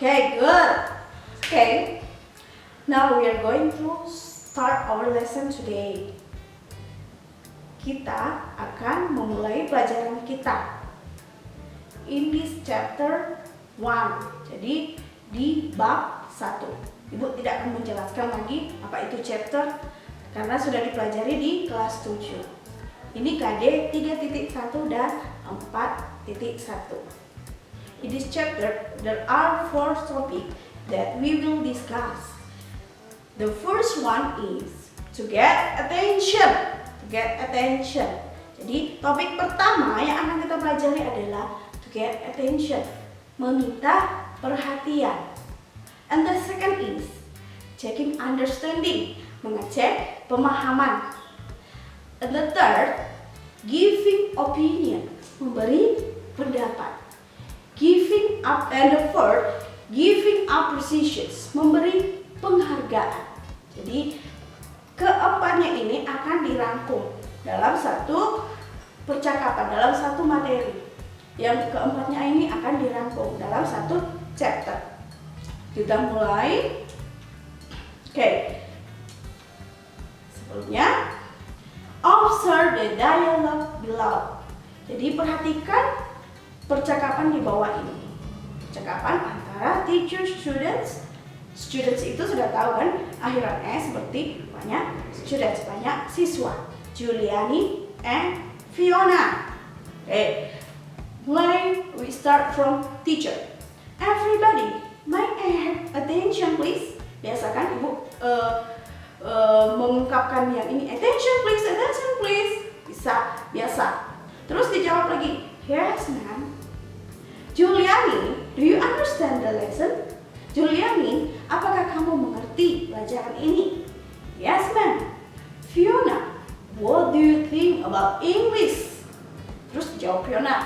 Okay, good. Okay, now we are going to start our lesson today. Kita akan memulai pelajaran kita in this chapter 1. Jadi di bab 1. Ibu tidak akan menjelaskan lagi apa itu chapter karena sudah dipelajari di kelas 7. Ini KD 3.1 dan 4.1. In this chapter, there are 4 topics that we will discuss. The first one is to get attention. To get attention. Jadi topik pertama yang akan kita pelajari adalah to get attention, meminta perhatian. And the second is checking understanding, mengecek pemahaman. And the third, giving opinion, memberi pendapat. Giving up, and the fourth, giving appreciations, memberi penghargaan. Jadi keempatnya ini akan dirangkum dalam satu percakapan, dalam satu materi. Yang keempatnya ini akan dirangkum dalam satu chapter. Kita mulai. Oke. Sebelumnya, observe the dialogue below. Jadi perhatikan percakapan di bawah ini. Percakapan antara teacher students. Students itu sudah tahu kan, akhirannya seperti banyak students, banyak siswa. Juliani and Fiona. Okay. Mulai, we start from teacher. Everybody, may I have attention please? Biasa kan ibu mengungkapkan yang ini, attention please. Bisa, biasa. Terus dijawab lagi, yes ma'am. Juliani, do you understand the lesson? Juliani, apakah kamu mengerti pelajaran ini? Yes ma'am. Fiona, what do you think about English? Terus jawab Fiona,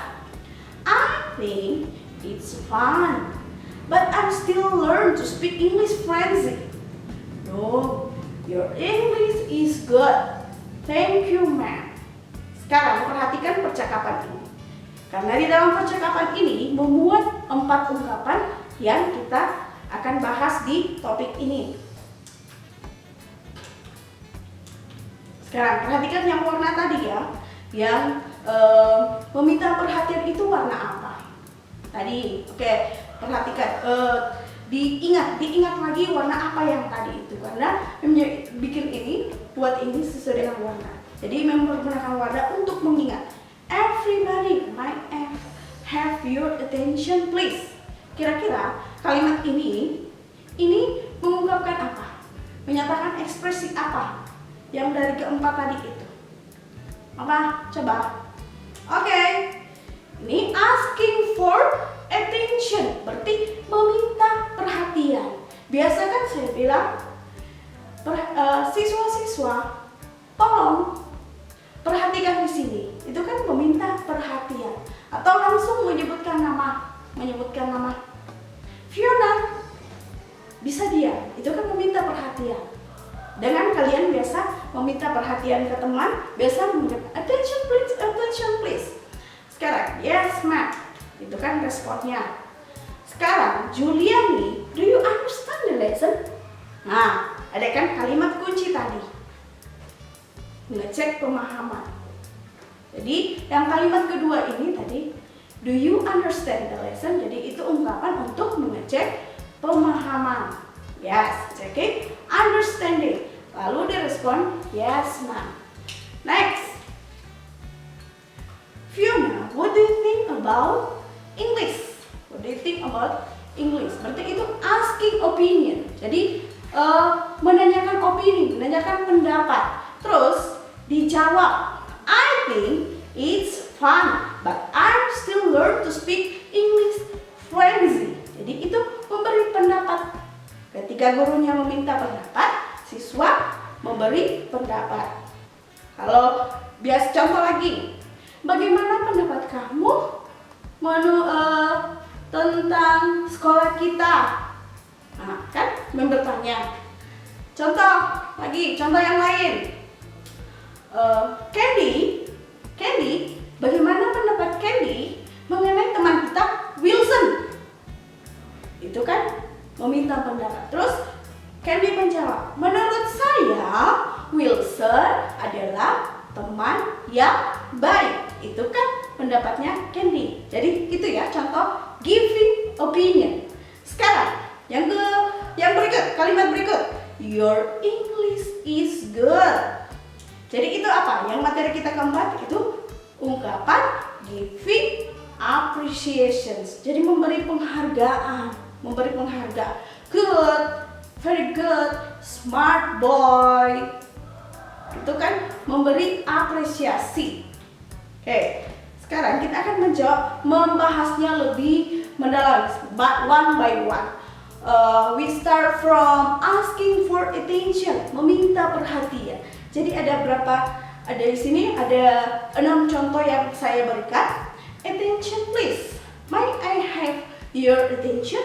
I think it's fun, but I'm still learning to speak English fluently. No, your English is good. Thank you ma'am. Sekarang perhatikan percakapan ini. Karena di dalam percakapan ini memuat 4 ungkapan yang kita akan bahas di topik ini. Sekarang perhatikan yang warna tadi ya, yang meminta perhatian itu warna apa? Tadi, oke, perhatikan, diingat lagi warna apa yang tadi itu, karena bikin ini, buat ini sesuai dengan warna. Jadi menggunakan warna untuk mengingat. Everybody might have your attention please. Kira-kira kalimat ini mengungkapkan apa? Menyatakan ekspresi apa? Yang dari keempat tadi itu. Apa? Coba. Oke. Ini asking for attention, berarti meminta perhatian. Biasa kan saya bilang, siswa-siswa, tolong perhatikan di sini. Itu kan meminta perhatian. Atau langsung menyebutkan nama. Fiona, bisa dia. Itu kan meminta perhatian. Dengan kalian biasa meminta perhatian ke teman, biasa menyebut attention please. Sekarang, yes ma'am. Itu kan responnya. Sekarang, Juliani, do you understand the lesson? Nah, ada kan kalimat kunci tadi. Mengecek pemahaman. Jadi, yang kalimat kedua ini tadi, do you understand the lesson? Jadi, itu ungkapan untuk mengecek pemahaman. Yes, checking understanding. Lalu direspon, yes ma'am. Next. Fiona, what do you think about English? What do you think about English? Berarti itu asking opinion. Jadi menanyakan opini, menanyakan pendapat. Terus dijawab, I think it's fun, but I'm still learn to speak English fluently. Jadi itu memberi pendapat. Ketika gurunya meminta pendapat, siswa memberi pendapat. Kalau biasa contoh lagi, bagaimana pendapat kamu tentang sekolah kita? Nah, kan bertanya. Contoh yang lain. Candy, bagaimana pendapat Candy mengenai teman kita Wilson? Itu kan meminta pendapat. Terus Candy menjawab, menurut saya Wilson adalah teman yang baik. Itu kan pendapatnya Candy. Jadi itu ya contoh giving opinion. Sekarang yang berikut, kalimat berikut. Your English is good. Jadi itu apa? Yang materi kita keempat itu ungkapan giving appreciations. Jadi memberi penghargaan. Good, very good, smart boy. Itu kan memberi apresiasi. Oke, sekarang kita akan membahasnya lebih mendalam, one by one. We start from asking for attention, meminta perhatian. Jadi ada di sini ada 6 contoh yang saya berikan. Attention please. May I have your attention?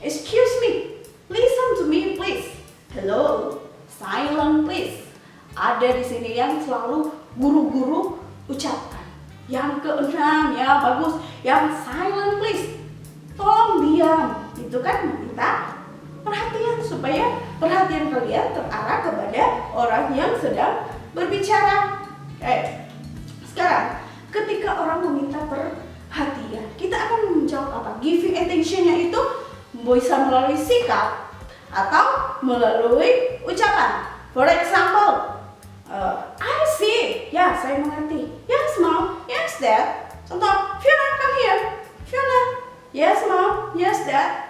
Excuse me. Listen to me please. Hello. Silent please. Ada di sini yang selalu guru-guru ucapkan. Yang keenam ya bagus. Yang silent please. Tolong diam. Itu kan meminta perhatian supaya perhatian kalian terarah kepada orang yang sedang berbicara. Sekarang ketika orang meminta perhatian, kita akan menjawab apa? Giving attention-nya itu bisa melalui sikap atau melalui ucapan. For example, I see. Ya, saya mengerti. Yes, mom. Yes, dad. Contoh, Fiona, come here. Fiona. Yes, mom. Yes, dad.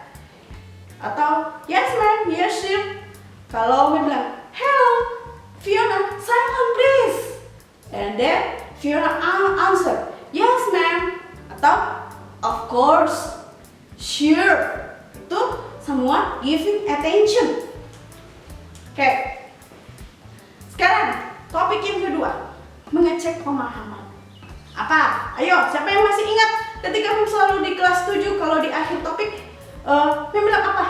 Atau yes, ma'am. Yes, sir. Kalau dia bilang, hello, Fiona, silent please. And then Fiona answer, yes, ma'am. Atau of course, sure. Itu semua giving attention. Oke. Sekarang topik yang kedua, mengecek pemahaman. Apa? Ayo, siapa yang masih ingat ketika selalu di kelas 7 kalau di akhir topik Mem bilang apa?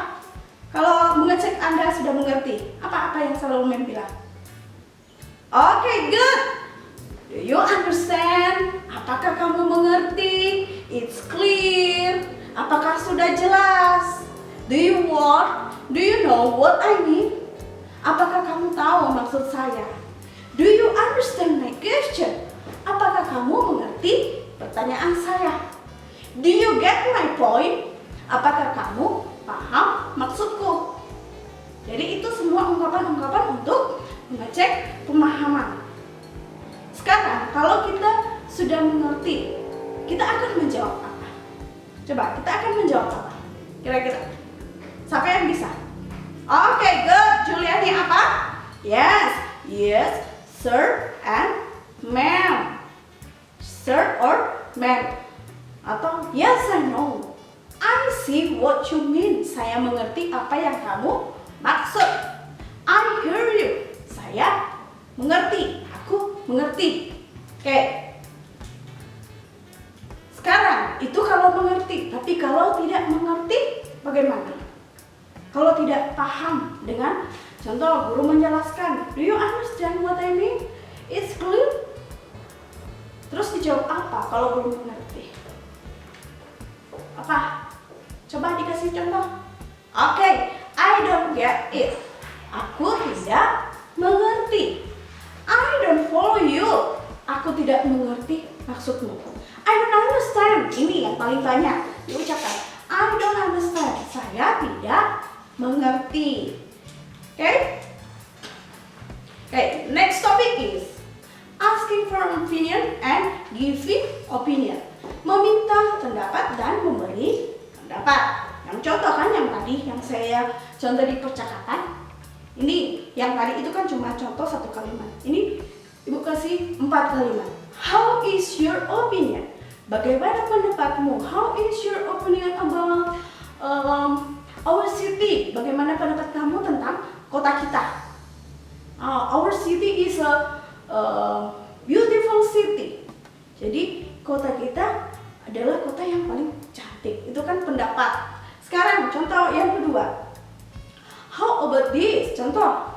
Kalau mengecek Anda sudah mengerti, apa-apa yang selalu Mem bilang? Okay, good. Do you understand? Apakah kamu mengerti? It's clear. Apakah sudah jelas? Do you know what I mean? Apakah kamu tahu maksud saya? Do you understand my question? Apakah kamu mengerti pertanyaan saya? Do you get my point? Apakah kamu paham maksudku? Jadi itu semua ungkapan-ungkapan untuk mengecek pemahaman. Sekarang kalau kita sudah mengerti, kita akan menjawab apa? Coba kita akan menjawab apa? Kira-kira siapa yang bisa? Okay, good. Juliani apa? Yes, sir and ma'am. Sir or ma'am. Atau yes, I know. I see what you mean. Saya mengerti apa yang kamu maksud. I hear you. Saya mengerti. Aku mengerti. Oke. Sekarang itu kalau mengerti. Tapi kalau tidak mengerti, bagaimana? Kalau tidak paham dengan contoh guru menjelaskan, do you understand what I mean? It's clear. Terus dijawab apa kalau belum mengerti? Apa? Coba dikasih contoh. Okay, I don't get it. Aku tidak mengerti. I don't follow you. Aku tidak mengerti maksudmu. I don't understand. Ini yang paling banyak diucapkan. I don't understand. Saya tidak mengerti. Okay, next topic is asking for opinion and giving opinion. Meminta pendapat dan memberi pendapat. Yang contoh kan yang tadi yang saya contoh di percakapan. Ini yang tadi itu kan cuma contoh 1 kalimat. Ini Ibu kasih 4 kalimat. How is your opinion? Bagaimana pendapatmu? How is your opinion about our city? Bagaimana pendapat kamu tentang kota kita? Our city is a beautiful city. Jadi kota kita adalah kota yang paling cantik. Itu kan pendapat. Sekarang contoh yang kedua. How about this? Contoh,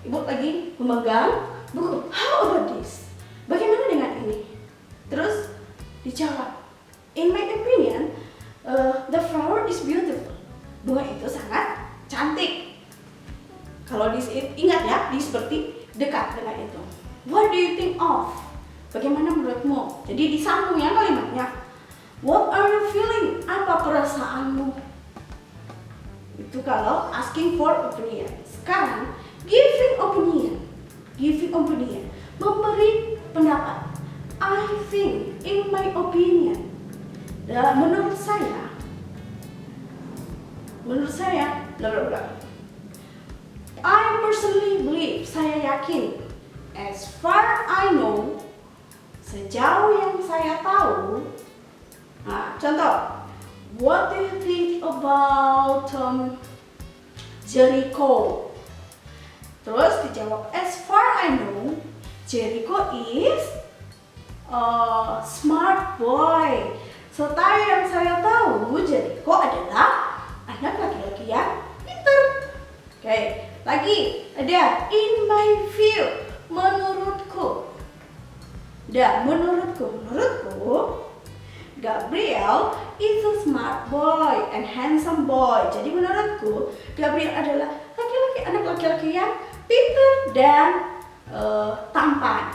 Ibu lagi memegang buku. How about this? Bagaimana dengan ini? Terus dijawab. In my opinion, the flower is beautiful. bunga itu sangat cantik. Kalau ingat ya, di seperti dekat dengan itu. What do you think of? Bagaimana menurutmu? Jadi disambung ya kalimatnya. What are you feeling? Apa perasaanmu? Itu kalau asking for opinion. Sekarang giving opinion. Giving opinion. Memberi pendapat. I think, in my opinion. Dan menurut saya, bla bla bla. I personally believe, saya yakin. As far I know, sejauh yang saya tahu. Nah, contoh. What do you think about Jericho? Terus dijawab, as far I know, Jericho is a smart boy. Setahu yang saya tahu, Jericho adalah anak laki-laki yang pintar. Oke, lagi ada in my view, menurutku. Menurutku, Gabriel is a smart boy and handsome boy. Jadi menurutku, Gabriel adalah anak laki-laki yang pintar dan tampan.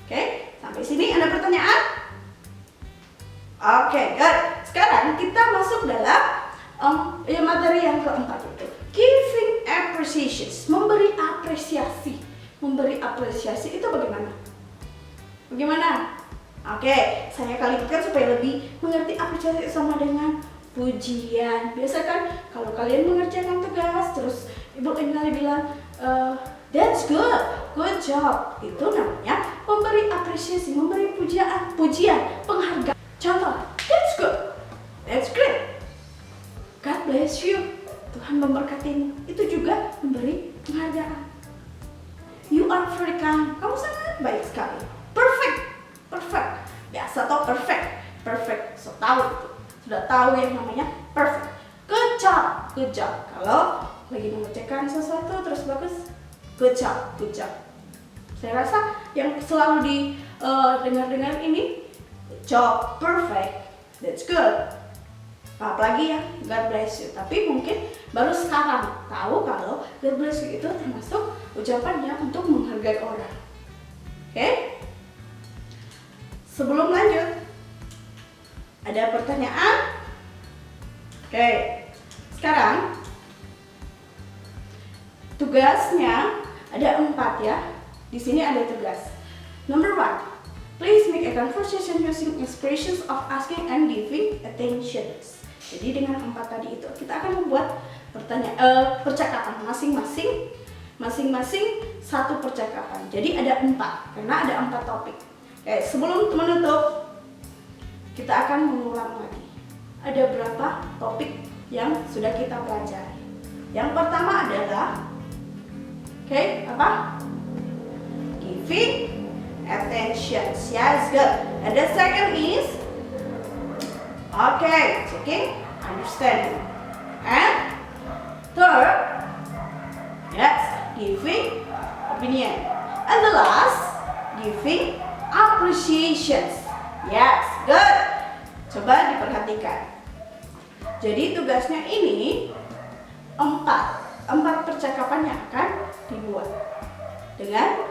Oke, sampai sini ada pertanyaan? Oke, good. Sekarang kita masuk dalam materi yang keempat itu. Giving appreciation, memberi apresiasi. Memberi apresiasi itu bagaimana? Oke, saya kalikan supaya lebih mengerti. Apresiasi sama dengan pujian. Biasa kan kalau kalian mengerjakan tugas terus Ibu Inali bilang that's good job. Itu namanya memberi apresiasi, memberi pujian, penghargaan. Contoh, that's good, that's great, God bless you, Tuhan memberkatimu. Itu juga memberi penghargaan. You are very kind, kamu sangat baik sekali. Perfect. Biasa tau perfect. So tahu itu. Sudah tahu yang namanya perfect. Good job. Kalau lagi mengerjakan sesuatu terus bagus, good job. Saya rasa yang selalu dengar ini, good job, perfect, that's good. Apalagi ya, God bless you. Tapi mungkin baru sekarang tahu kalau God bless you itu termasuk ucapannya untuk menghargai orang. Oke? Sebelum lanjut, ada pertanyaan? Oke, sekarang tugasnya ada 4 ya. Di sini ada tugas. Number 1, please make a conversation using expressions of asking and giving attentions. Jadi dengan 4 tadi itu kita akan membuat percakapan masing-masing satu percakapan. Jadi ada 4 karena ada 4 topik. Oke, sebelum menutup kita akan mengulang lagi. Ada berapa topik yang sudah kita pelajari? Yang pertama adalah apa? Giving attention. Yes, good. And the second is checking understanding. And third, yes, giving opinion. And the last, giving appreciations. Yes, good. Coba diperhatikan. Jadi tugasnya ini 4 percakapan yang akan dibuat dengan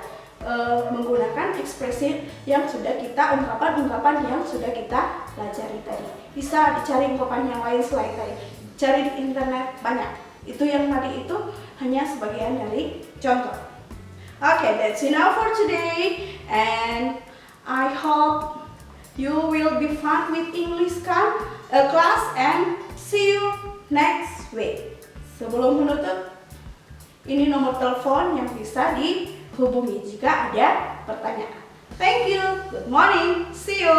menggunakan ekspresi yang sudah kita ungkapan yang sudah kita pelajari tadi. Bisa dicari ungkapan yang lain selain tadi. Cari di internet banyak. Itu yang tadi itu hanya sebagian dari contoh. Okay, that's enough for today, and I hope you will be fun with English class, and see you next week. Sebelum menutup, ini nomor telepon yang bisa dihubungi jika ada pertanyaan. Thank you. Good morning. See you.